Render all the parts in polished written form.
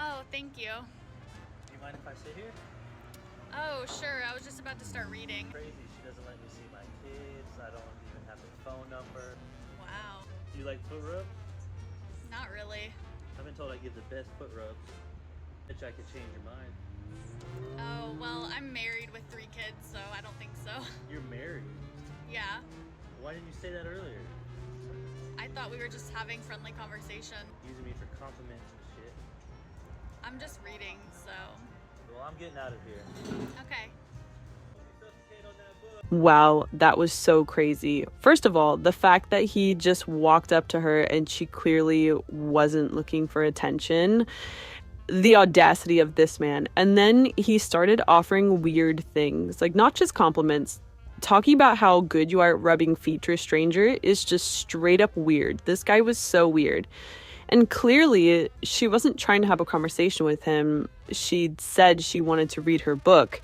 Oh, thank you. Do you mind if I sit here? Oh, sure. I was just about to start reading. Crazy, she doesn't let me see my kids. I don't even have their phone number. Wow. Do you like foot rubs? Not really. I've been told I give the best foot rubs. Bet you I could change your mind. Oh, well, I'm married with 3 kids, so I don't think so. You're married. Yeah. Why didn't you say that earlier? I thought we were just having friendly conversation. Using me for compliments and shit. I'm just reading, so. Well, I'm getting out of here. Okay. Wow, that was so crazy. First of all, the fact that he just walked up to her and she clearly wasn't looking for attention. The audacity of this man. And then he started offering weird things, like not just compliments. Talking about how good you are at rubbing feet to a stranger is just straight up weird. This guy was so weird. And clearly, she wasn't trying to have a conversation with him. She said she wanted to read her book.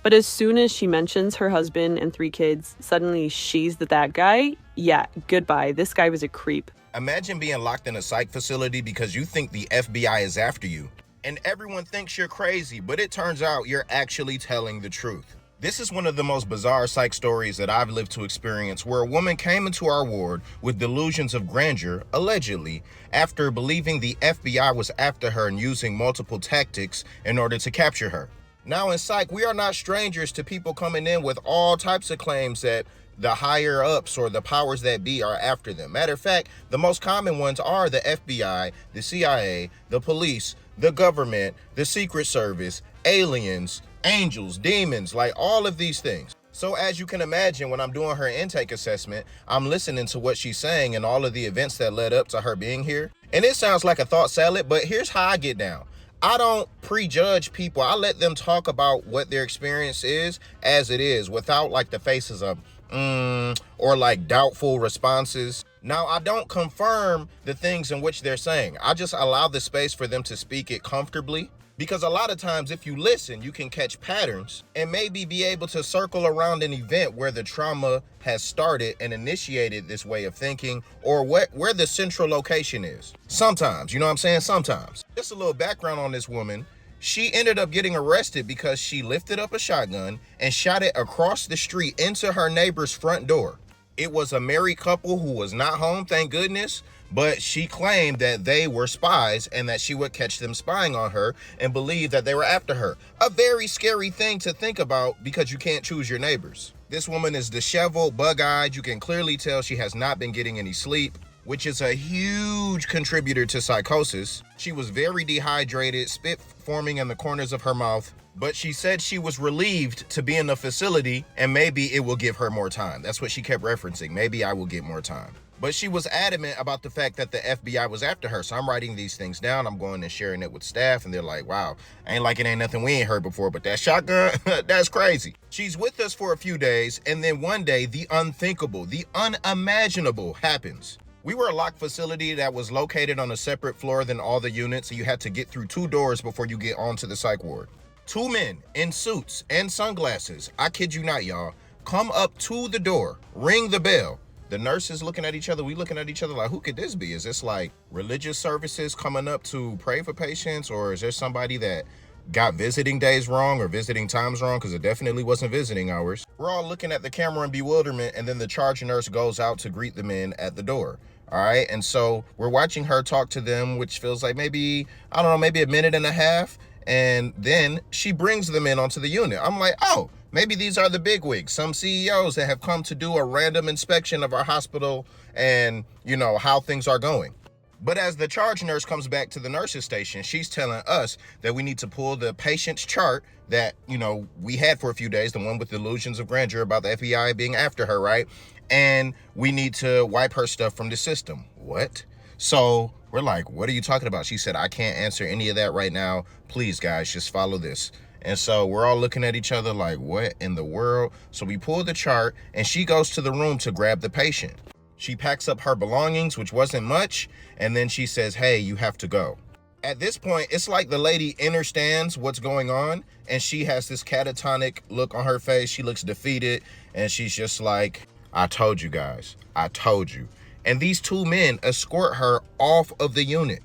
But as soon as she mentions her husband and 3 kids, suddenly she's the that guy. Yeah, goodbye. This guy was a creep. Imagine being locked in a psych facility because you think the FBI is after you. And everyone thinks you're crazy, but it turns out you're actually telling the truth. This is one of the most bizarre psych stories that I've lived to experience, where a woman came into our ward with delusions of grandeur, allegedly, after believing the FBI was after her and using multiple tactics in order to capture her. Now in psych, we are not strangers to people coming in with all types of claims that the higher ups or the powers that be are after them. Matter of fact, the most common ones are the FBI, the CIA, the police, the government, the Secret Service, aliens, angels, demons, like all of these things. So as you can imagine, when I'm doing her intake assessment, I'm listening to what she's saying and all of the events that led up to her being here. And it sounds like a thought salad, but here's how I get down. I don't prejudge people. I let them talk about what their experience is as it is, without like the faces of or like doubtful responses. Now, I don't confirm the things in which they're saying. I just allow the space for them to speak it comfortably. Because a lot of times, if you listen, you can catch patterns and maybe be able to circle around an event where the trauma has started and initiated this way of thinking, or where the central location is. Sometimes, you know what I'm saying? Sometimes. Just a little background on this woman. She ended up getting arrested because she lifted up a shotgun and shot it across the street into her neighbor's front door. It was a married couple who was not home, thank goodness, but she claimed that they were spies and that she would catch them spying on her and believe that they were after her. A very scary thing to think about because you can't choose your neighbors. This woman is disheveled, bug-eyed. You can clearly tell she has not been getting any sleep, which is a huge contributor to psychosis. She was very dehydrated, spit forming in the corners of her mouth, but she said she was relieved to be in the facility and maybe it will give her more time. That's what she kept referencing. Maybe I will get more time. But she was adamant about the fact that the FBI was after her. So I'm writing these things down. I'm going and sharing it with staff. And they're like, wow, ain't like it ain't nothing we ain't heard before. But that shotgun, that's crazy. She's with us for a few days. And then one day, the unthinkable, the unimaginable happens. We were a locked facility that was located on a separate floor than all the units. So you had to get through 2 doors before you get onto the psych ward. 2 men in suits and sunglasses, I kid you not, y'all, come up to the door, ring the bell. The nurses looking at each other, we looking at each other like, who could this be? Is this like religious services coming up to pray for patients? Or is there somebody that got visiting days wrong or visiting times wrong? Because it definitely wasn't visiting hours. We're all looking at the camera in bewilderment, and then the charge nurse goes out to greet the men at the door. All right, and so we're watching her talk to them, which feels like maybe, I don't know, maybe a minute and a half. And then she brings them in onto the unit. I'm like, oh, maybe these are the bigwigs, some CEOs that have come to do a random inspection of our hospital and, you know, how things are going. But as the charge nurse comes back to the nurses station, she's telling us that we need to pull the patient's chart that, you know, we had for a few days, the one with delusions of grandeur about the FBI being after her, right? And we need to wipe her stuff from the system. What? So we're like, what are you talking about? She said, I can't answer any of that right now. Please, guys, just follow this. And so we're all looking at each other like, what in the world? So we pull the chart and she goes to the room to grab the patient. She packs up her belongings, which wasn't much. And then she says, hey, you have to go. At this point, it's like the lady understands what's going on. And she has this catatonic look on her face. She looks defeated. And she's just like, I told you guys, I told you. And these 2 men escort her off of the unit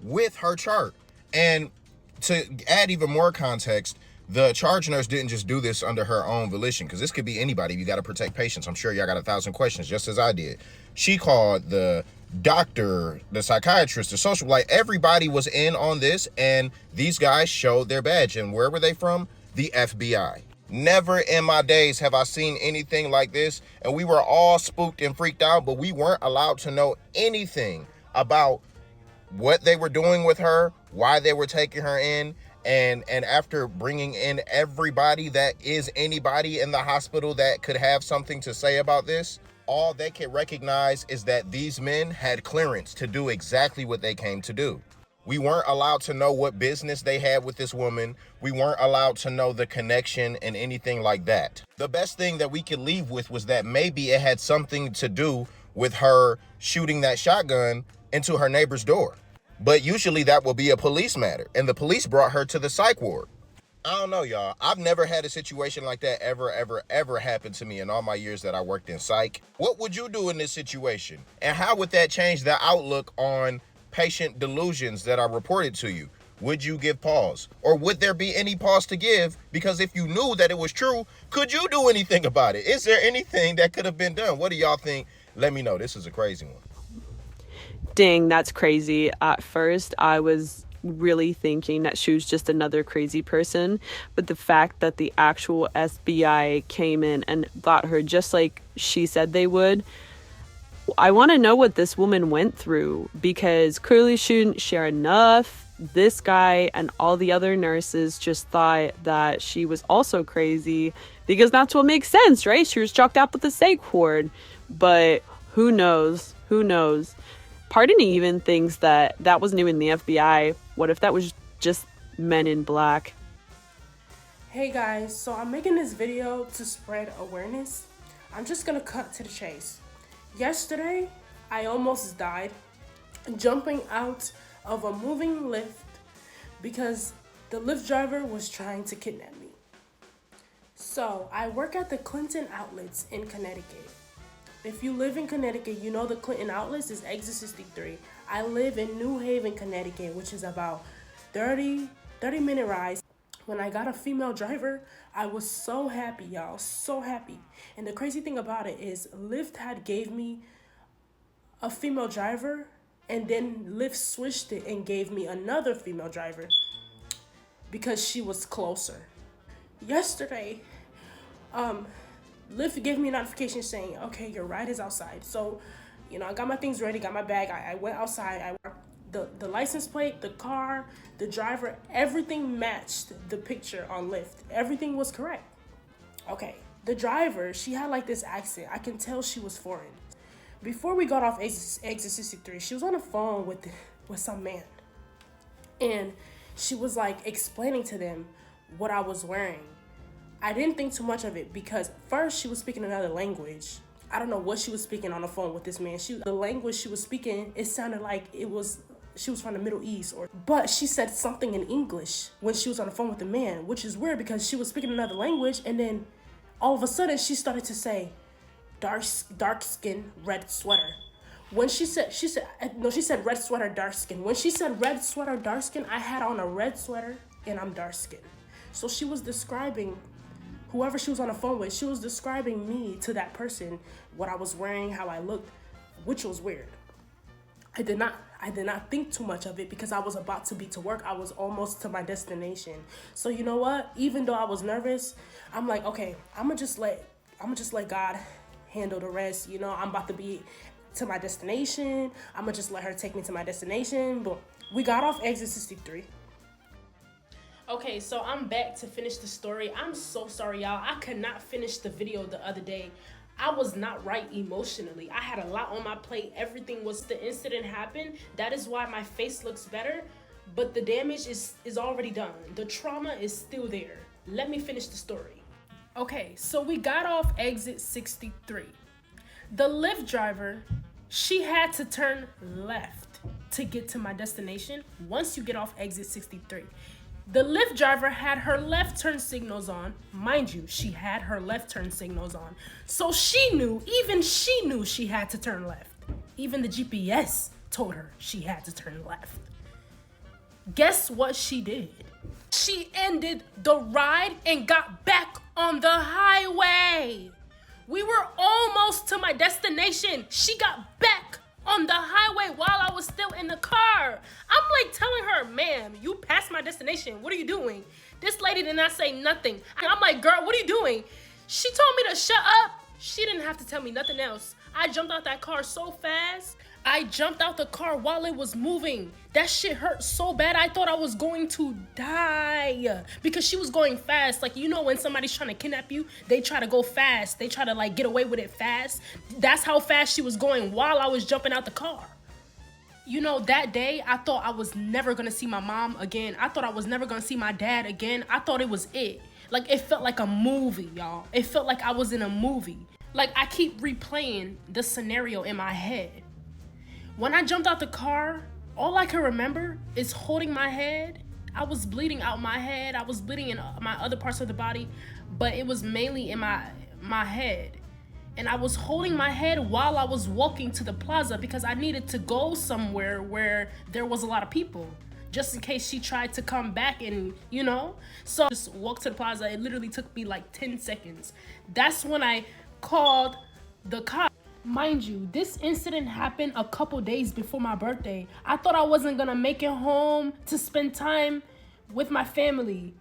with her chart. And to add even more context, the charge nurse didn't just do this under her own volition, because this could be anybody. You got to protect patients. I'm sure y'all got 1,000 questions, just as I did. She called the doctor, the psychiatrist, the social, like everybody was in on this, and these guys showed their badge. And where were they from? The FBI. Never in my days have I seen anything like this, and we were all spooked and freaked out, but we weren't allowed to know anything about what they were doing with her, why they were taking her in. And after bringing in everybody that is anybody in the hospital that could have something to say about this, all they could recognize is that these men had clearance to do exactly what they came to do. We weren't allowed to know what business they had with this woman. We weren't allowed to know the connection and anything like that. The best thing that we could leave with was that maybe it had something to do with her shooting that shotgun into her neighbor's door. But usually that will be a police matter, and the police brought her to the psych ward. I don't know, y'all. I've never had a situation like that ever happen to me in all my years that I worked in psych. What would you do in this situation? And how would that change the outlook on patient delusions that are reported to you? Would you give pause? Or would there be any pause to give? Because if you knew that it was true, could you do anything about it? Is there anything that could have been done? What do y'all think? Let me know. This is a crazy one. Dang, that's crazy. At first, I was really thinking that she was just another crazy person, but the fact that the actual FBI came in and got her just like she said they would, I want to know what this woman went through, because clearly she didn't share enough. This guy and all the other nurses just thought that she was also crazy, because that's what makes sense, right? She was chalked up with the psych ward. But who knows? Who knows? Part of me even thinks that wasn't even the FBI. What if that was just Men in Black? Hey guys, so I'm making this video to spread awareness. I'm just gonna cut to the chase. Yesterday, I almost died jumping out of a moving lift because the Lyft driver was trying to kidnap me. So, I work at the Clinton Outlets in Connecticut. If you live in Connecticut, you know the Clinton Outlets is exit 63. I live in New Haven, Connecticut, which is about 30-minute ride. When I got a female driver, I was so happy, y'all, so happy. And the crazy thing about it is Lyft had gave me a female driver, and then Lyft switched it and gave me another female driver because she was closer. Yesterday, Lyft gave me a notification saying, okay, your ride is outside. So, I got my things ready, got my bag. I went outside. The license plate, the car, the driver, everything matched the picture on Lyft. Everything was correct. Okay, the driver, she had like this accent. I can tell she was foreign. Before we got off exit 63, she was on the phone with some man. And she was like explaining to them what I was wearing. I didn't think too much of it because first she was speaking another language. I don't know what she was speaking on the phone with this man. The language she was speaking, it sounded like she was from the Middle East, but she said something in English when she was on the phone with the man, which is weird because she was speaking another language, and then all of a sudden she started to say dark skin, red sweater. When she said red sweater, dark skin. When she said red sweater, dark skin, I had on a red sweater and I'm dark skin. So she was describing whoever she was on the phone with, she was describing me to that person, what I was wearing, how I looked, which was weird. I did not think too much of it because I was about to be to work. I was almost to my destination. So you know what? Even though I was nervous, I'm like, okay, I'm gonna just let God handle the rest. I'm about to be to my destination. I'm gonna just let her take me to my destination. But we got off exit 63. Okay, so I'm back to finish the story. I'm so sorry, y'all. I could not finish the video the other day. I was not right emotionally. I had a lot on my plate. The incident happened. That is why my face looks better, but the damage is already done. The trauma is still there. Let me finish the story. Okay, so we got off exit 63. The Lyft driver, she had to turn left to get to my destination once you get off exit 63. The Lyft driver had her left turn signals on. Mind you, she had her left turn signals on. So even she knew she had to turn left. Even the GPS told her she had to turn left. Guess what she did? She ended the ride and got back on the highway. We were almost to my destination. She got back on the highway while I was still in the car. I'm like telling her, ma'am, you passed my destination. What are you doing? This lady did not say nothing. I'm like, girl, what are you doing? She told me to shut up. She didn't have to tell me nothing else. I jumped out that car so fast. I jumped out the car while it was moving. That shit hurt so bad. I thought I was going to die because she was going fast. Like, you know, when somebody's trying to kidnap you, they try to go fast. They try to like get away with it fast. That's how fast she was going while I was jumping out the car. You know, that day, I thought I was never gonna see my mom again. I thought I was never gonna see my dad again. I thought it was it. Like, it felt like a movie, y'all. It felt like I was in a movie. Like, I keep replaying the scenario in my head. When I jumped out the car, all I can remember is holding my head. I was bleeding out my head. I was bleeding in my other parts of the body, but it was mainly in my head. And I was holding my head while I was walking to the plaza because I needed to go somewhere where there was a lot of people, just in case she tried to come back and, you know. So I just walked to the plaza. It literally took me like 10 seconds. That's when I called the cops. Mind you, this incident happened a couple days before my birthday. I thought I wasn't gonna make it home to spend time with my family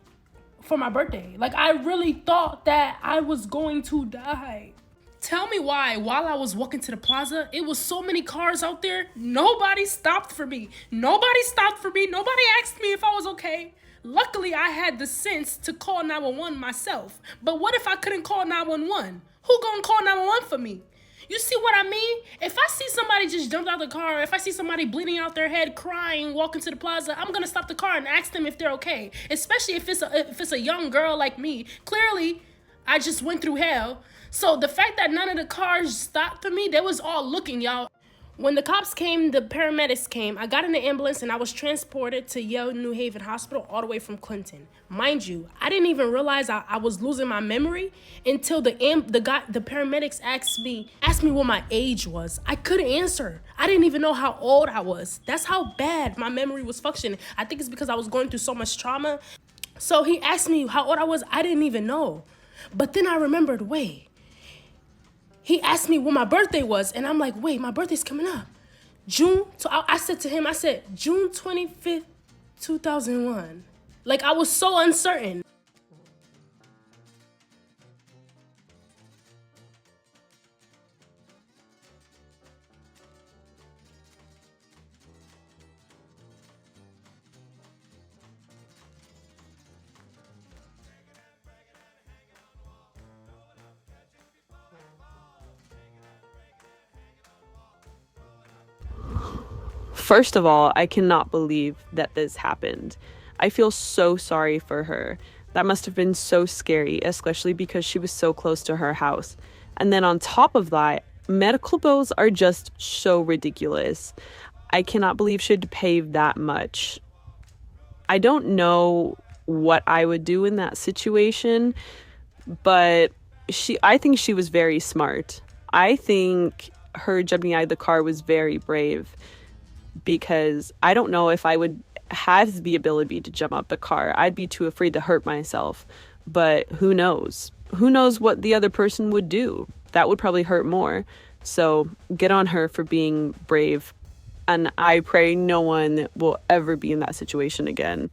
for my birthday. Like, I really thought that I was going to die. Tell me why, while I was walking to the plaza, it was so many cars out there, nobody stopped for me. Nobody stopped for me. Nobody asked me if I was okay. Luckily, I had the sense to call 911 myself. But what if I couldn't call 911? Who gonna call 911 for me? You see what I mean? If I see somebody just jumped out the car, if I see somebody bleeding out their head, crying, walking to the plaza, I'm gonna stop the car and ask them if they're okay. Especially if it's a young girl like me. Clearly, I just went through hell. So the fact that none of the cars stopped for me, they was all looking, y'all. When the cops came, the paramedics came, I got in the ambulance and I was transported to Yale New Haven Hospital all the way from Clinton. Mind you, I didn't even realize I was losing my memory until the paramedics asked me what my age was. I couldn't answer. I didn't even know how old I was. That's how bad my memory was functioning. I think it's because I was going through so much trauma. So he asked me how old I was. I didn't even know. But then I remembered, wait. He asked me when my birthday was, and I'm like, wait, my birthday's coming up. I said to him, June 25th, 2001. Like, I was so uncertain. First of all, I cannot believe that this happened. I feel so sorry for her. That must have been so scary, especially because she was so close to her house. And then on top of that, medical bills are just so ridiculous. I cannot believe she had to pay that much. I don't know what I would do in that situation, but I think she was very smart. I think her jumping out of the car was very brave, because I don't know if I would have the ability to jump out the car. I'd be too afraid to hurt myself. But who knows? Who knows what the other person would do? That would probably hurt more. So get on her for being brave. And I pray no one will ever be in that situation again.